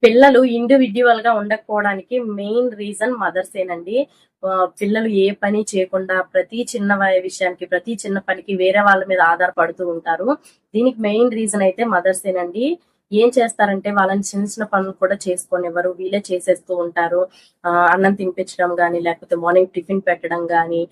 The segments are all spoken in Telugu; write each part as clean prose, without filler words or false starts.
పిల్లలు ఇండివిడ్యువల్ గా ఉండకపోవడానికి మెయిన్ రీజన్ మదర్సేనండి. పిల్లలు ఏ పని చేయకుండా ప్రతి చిన్న విషయానికి, ప్రతి చిన్న పనికి వేరే వాళ్ళ మీద ఆధారపడుతూ ఉంటారు. దీనికి మెయిన్ రీజన్ అయితే మదర్సేనండి. ఏం చేస్తారంటే వాళ్ళని చిన్న చిన్న పనులు కూడా చేసుకోనివ్వరు. వీళ్ళే చేసేస్తూ ఉంటారు. అన్నం తినిపించడం గాని, లేకపోతే మార్నింగ్ టిఫిన్ పెట్టడం గాని,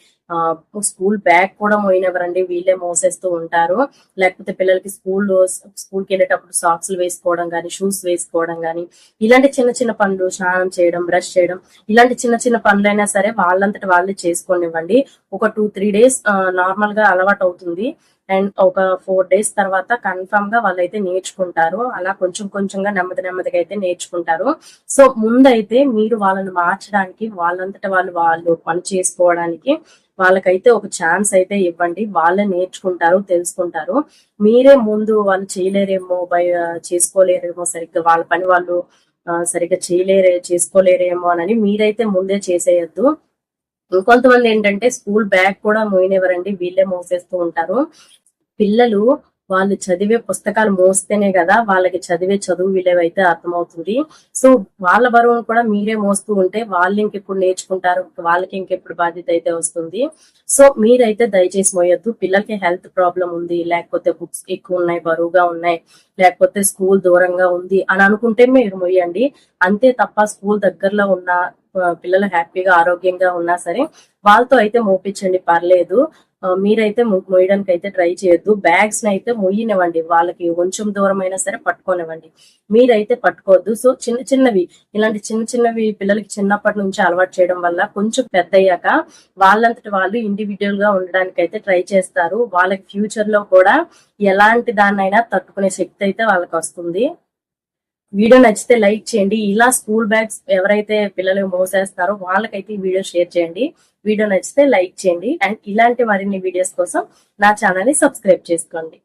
స్కూల్ బ్యాగ్ కూడా మోయనివ్వరండి. వీళ్ళే మోసేస్తూ ఉంటారు. లేకపోతే పిల్లలకి స్కూల్కి వెళ్ళేటప్పుడు సాక్స్లు వేసుకోవడం గాని, షూస్ వేసుకోవడం గాని, ఇలాంటి చిన్న చిన్న పనులు, స్నానం చేయడం, బ్రష్ చేయడం, ఇలాంటి చిన్న చిన్న పనులైనా సరే వాళ్ళంతట వాళ్ళే చేసుకోనివ్వండి. ఒక 2-3 డేస్ నార్మల్ గా అలవాటు అవుతుంది. అండ్ ఒక 4 డేస్ తర్వాత కన్ఫర్మ్ గా వాళ్ళైతే నేర్చుకుంటారు. అలా కొంచెం కొంచెంగా నెమ్మదిగా అయితే నేర్చుకుంటారు. సో ముందైతే మీరు వాళ్ళని మార్చడానికి, వాళ్ళంతట వాళ్ళు పని చేసుకోవడానికి వాళ్ళకైతే ఒక ఛాన్స్ అయితే ఇవ్వండి. వాళ్ళే నేర్చుకుంటారు, తెలుసుకుంటారు. మీరే ముందు వాళ్ళు చేయలేరేమో, చేసుకోలేరేమో, సరిగ్గా వాళ్ళ పని వాళ్ళు సరిగ్గా చేసుకోలేరేమో అని మీరైతే ముందే చేసేయద్దు. ఇంకొంతమంది ఏంటంటే స్కూల్ బ్యాగ్ కూడా మోయనివ్వరండి. వీళ్ళే మోసేస్తూ ఉంటారు. పిల్లలు వాళ్ళు చదివే పుస్తకాలు మోస్తేనే కదా వాళ్ళకి చదువు విలువ అయితే అర్థమవుతుంది. సో వాళ్ళ బరువును కూడా మీరే మోస్తూ ఉంటే వాళ్ళు ఇంకెప్పుడు నేర్చుకుంటారు, వాళ్ళకి ఇంకెప్పుడు బాధ్యత అయితే వస్తుంది. సో మీరైతే దయచేసి మోయొద్దు. పిల్లలకి హెల్త్ ప్రాబ్లం ఉంది, లేకపోతే బుక్స్ ఎక్కువ ఉన్నాయి, బరువుగా ఉన్నాయి, లేకపోతే స్కూల్ దూరంగా ఉంది అని అనుకుంటే మీరు మోయండి. అంతే తప్ప స్కూల్ దగ్గరలో ఉన్న పిల్లలు హ్యాపీగా ఆరోగ్యంగా ఉన్నా సరే వాళ్ళతో అయితే మోపించండి, పర్లేదు. మీరైతే మోయడానికి అయితే ట్రై చేయొద్దు. బ్యాగ్స్ ని అయితే మొయ్యనివ్వండి, వాళ్ళకి కొంచెం దూరం అయినా సరే పట్టుకోనివ్వండి, మీరైతే పట్టుకోవద్దు. సో ఇలాంటి చిన్న చిన్నవి పిల్లలకి చిన్నప్పటి నుంచి అలవాటు చేయడం వల్ల కొంచెం పెద్ద అయ్యాక వాళ్ళంతటి వాళ్ళు ఇండివిజువల్ గా ఉండడానికి అయితే ట్రై చేస్తారు. వాళ్ళకి ఫ్యూచర్ లో కూడా ఎలాంటి దాన్నైనా తట్టుకునే శక్తి అయితే వాళ్ళకి వస్తుంది. వీడియో నచ్చితే లైక్ చేయండి. ఇలా స్కూల్ బ్యాగ్స్ ఎవరైతే పిల్లలు మోసేస్తారో వాళ్ళకైతే ఈ వీడియో షేర్ చేయండి. వీడియో నచ్చితే లైక్ చేయండి. అండ్ ఇలాంటి మరిన్ని వీడియోస్ కోసం నా ఛానల్ ని సబ్స్క్రైబ్ చేసుకోండి.